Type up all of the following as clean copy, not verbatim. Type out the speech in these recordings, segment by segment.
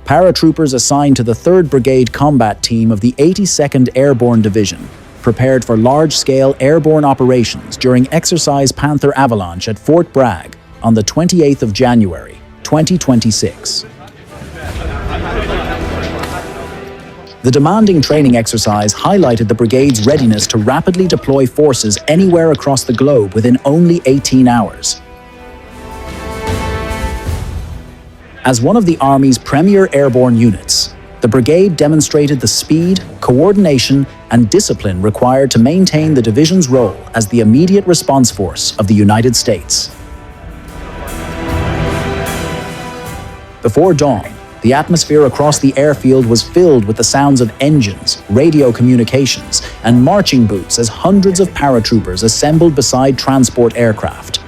paratroopers assigned to the 3rd Brigade Combat Team of the 82nd Airborne Division prepared for large-scale airborne operations during Exercise Panther Avalanche at Fort Bragg on the 28th of January, 2026. The demanding training exercise highlighted the brigade's readiness to rapidly deploy forces anywhere across the globe within only 18 hours. As one of the Army's premier airborne units, the brigade demonstrated the speed, coordination, and discipline required to maintain the division's role as the immediate response force of the United States. Before dawn, the atmosphere across the airfield was filled with the sounds of engines, radio communications, and marching boots as hundreds of paratroopers assembled beside transport aircraft.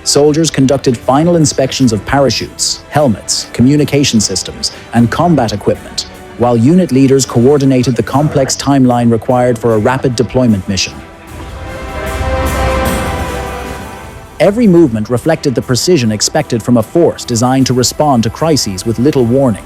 Soldiers conducted final inspections of parachutes, helmets, communication systems, and combat equipment, while unit leaders coordinated the complex timeline required for a rapid deployment mission. Every movement reflected the precision expected from a force designed to respond to crises with little warning.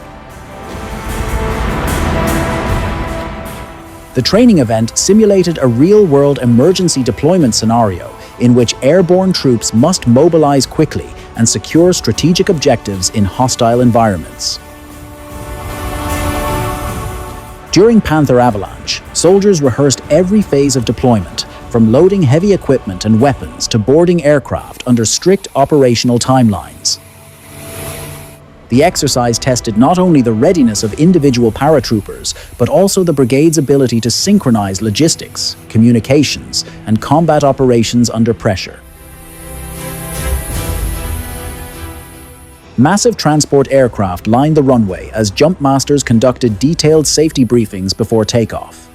The training event simulated a real-world emergency deployment scenario in which airborne troops must mobilize quickly and secure strategic objectives in hostile environments. During Panther Avalanche, soldiers rehearsed every phase of deployment, from loading heavy equipment and weapons to boarding aircraft under strict operational timelines. The exercise tested not only the readiness of individual paratroopers, but also the brigade's ability to synchronize logistics, communications, and combat operations under pressure. Massive transport aircraft lined the runway as jump masters conducted detailed safety briefings before takeoff.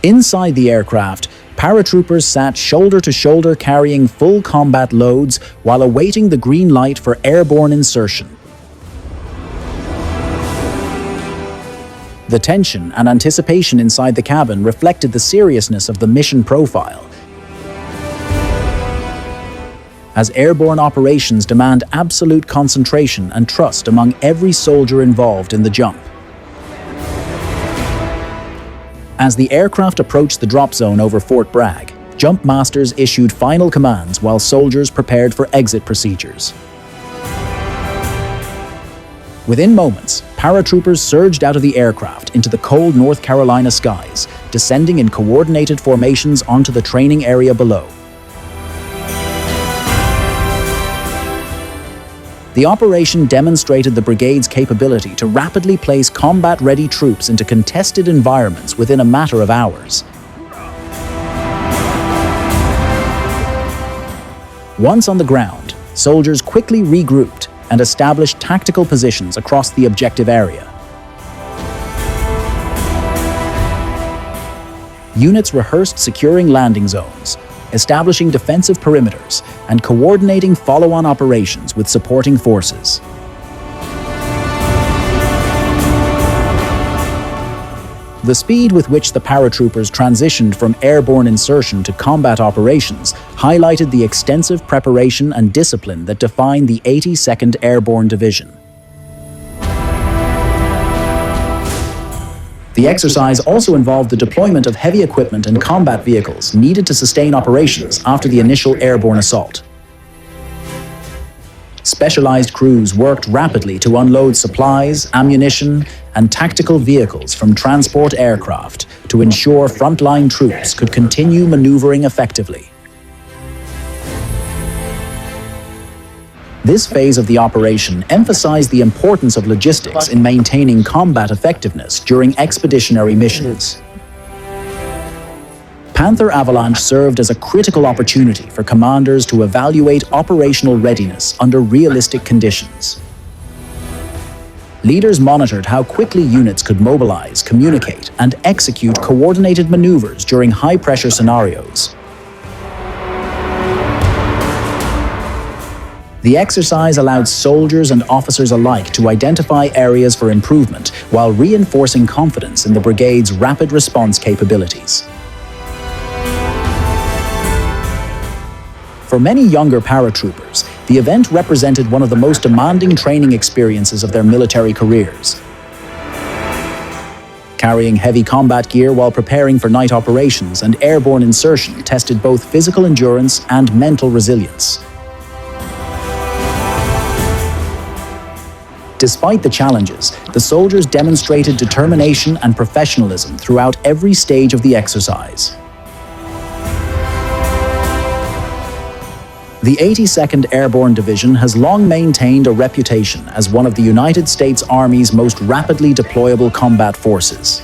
Inside the aircraft, paratroopers sat shoulder to shoulder carrying full combat loads while awaiting the green light for airborne insertion. The tension and anticipation inside the cabin reflected the seriousness of the mission profile, as airborne operations demand absolute concentration and trust among every soldier involved in the jump. As the aircraft approached the drop zone over Fort Bragg, jump masters issued final commands while soldiers prepared for exit procedures. Within moments, paratroopers surged out of the aircraft into the cold North Carolina skies, descending in coordinated formations onto the training area below. The operation demonstrated the brigade's capability to rapidly place combat-ready troops into contested environments within a matter of hours. Once on the ground, soldiers quickly regrouped and established tactical positions across the objective area. Units rehearsed securing landing zones, establishing defensive perimeters, and coordinating follow-on operations with supporting forces. The speed with which the paratroopers transitioned from airborne insertion to combat operations highlighted the extensive preparation and discipline that defined the 82nd Airborne Division. The exercise also involved the deployment of heavy equipment and combat vehicles needed to sustain operations after the initial airborne assault. Specialized crews worked rapidly to unload supplies, ammunition, and tactical vehicles from transport aircraft to ensure frontline troops could continue maneuvering effectively. This phase of the operation emphasized the importance of logistics in maintaining combat effectiveness during expeditionary missions. Panther Avalanche served as a critical opportunity for commanders to evaluate operational readiness under realistic conditions. Leaders monitored how quickly units could mobilize, communicate, and execute coordinated maneuvers during high-pressure scenarios. The exercise allowed soldiers and officers alike to identify areas for improvement while reinforcing confidence in the brigade's rapid response capabilities. For many younger paratroopers, The event represented one of the most demanding training experiences of their military careers. Carrying heavy combat gear while preparing for night operations and airborne insertion tested both physical endurance and mental resilience. Despite the challenges, the soldiers demonstrated determination and professionalism throughout every stage of the exercise. The 82nd Airborne Division has long maintained a reputation as one of the United States Army's most rapidly deployable combat forces.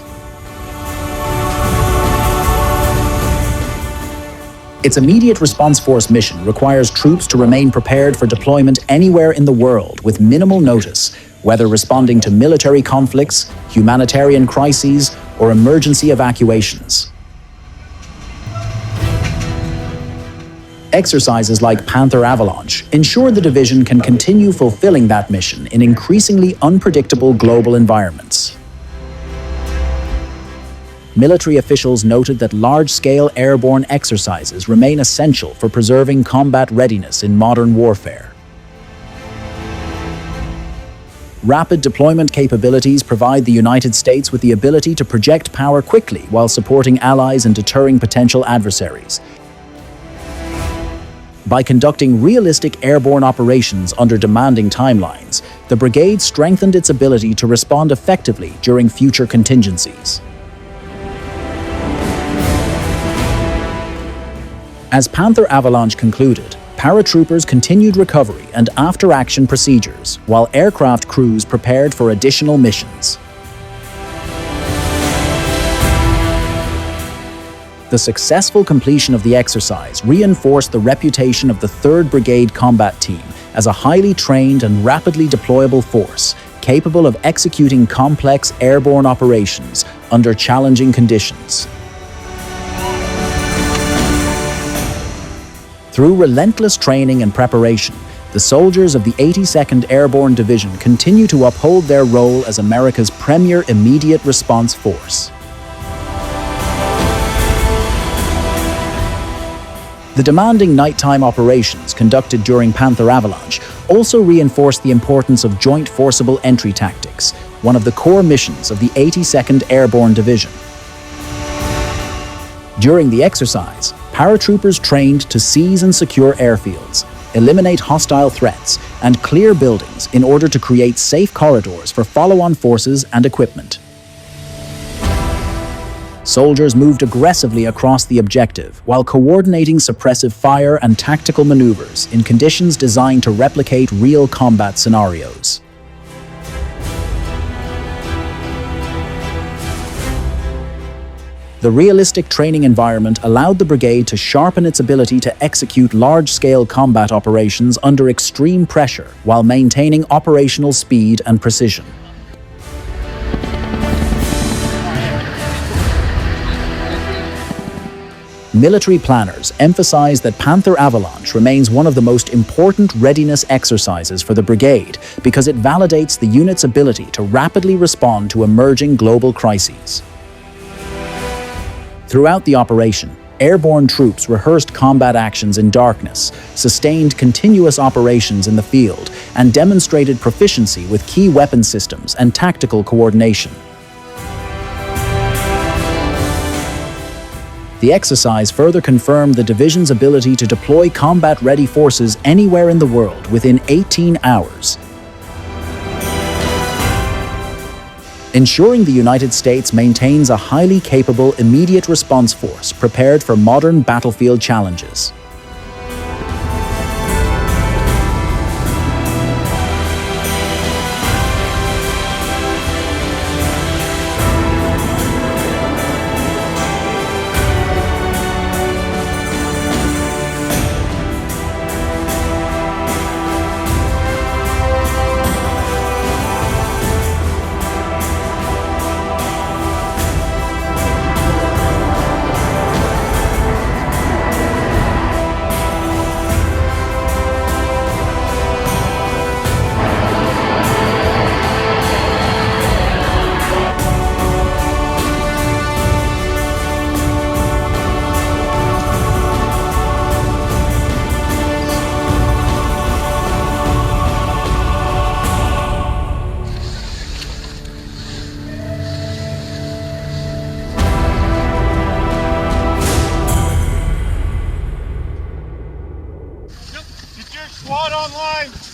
Its immediate response force mission requires troops to remain prepared for deployment anywhere in the world with minimal notice, whether responding to military conflicts, humanitarian crises, or emergency evacuations. Exercises like Panther Avalanche ensure the division can continue fulfilling that mission in increasingly unpredictable global environments. Military officials noted that large-scale airborne exercises remain essential for preserving combat readiness in modern warfare. Rapid deployment capabilities provide the United States with the ability to project power quickly while supporting allies and deterring potential adversaries. By conducting realistic airborne operations under demanding timelines, the brigade strengthened its ability to respond effectively during future contingencies. As Panther Avalanche concluded, paratroopers continued recovery and after-action procedures, while aircraft crews prepared for additional missions. The successful completion of the exercise reinforced the reputation of the 3rd Brigade Combat Team as a highly trained and rapidly deployable force, capable of executing complex airborne operations under challenging conditions. Through relentless training and preparation, the soldiers of the 82nd Airborne Division continue to uphold their role as America's premier immediate response force. The demanding nighttime operations conducted during Panther Avalanche also reinforced the importance of joint forcible entry tactics, one of the core missions of the 82nd Airborne Division. During the exercise, paratroopers trained to seize and secure airfields, eliminate hostile threats, and clear buildings in order to create safe corridors for follow-on forces and equipment. Soldiers moved aggressively across the objective while coordinating suppressive fire and tactical maneuvers in conditions designed to replicate real combat scenarios. The realistic training environment allowed the brigade to sharpen its ability to execute large-scale combat operations under extreme pressure while maintaining operational speed and precision. Military planners emphasize that Panther Avalanche remains one of the most important readiness exercises for the brigade because it validates the unit's ability to rapidly respond to emerging global crises. Throughout the operation, airborne troops rehearsed combat actions in darkness, sustained continuous operations in the field, and demonstrated proficiency with key weapon systems and tactical coordination. The exercise further confirmed the division's ability to deploy combat-ready forces anywhere in the world within 18 hours. Ensuring the United States maintains a highly capable immediate response force prepared for modern battlefield challenges. Squad online.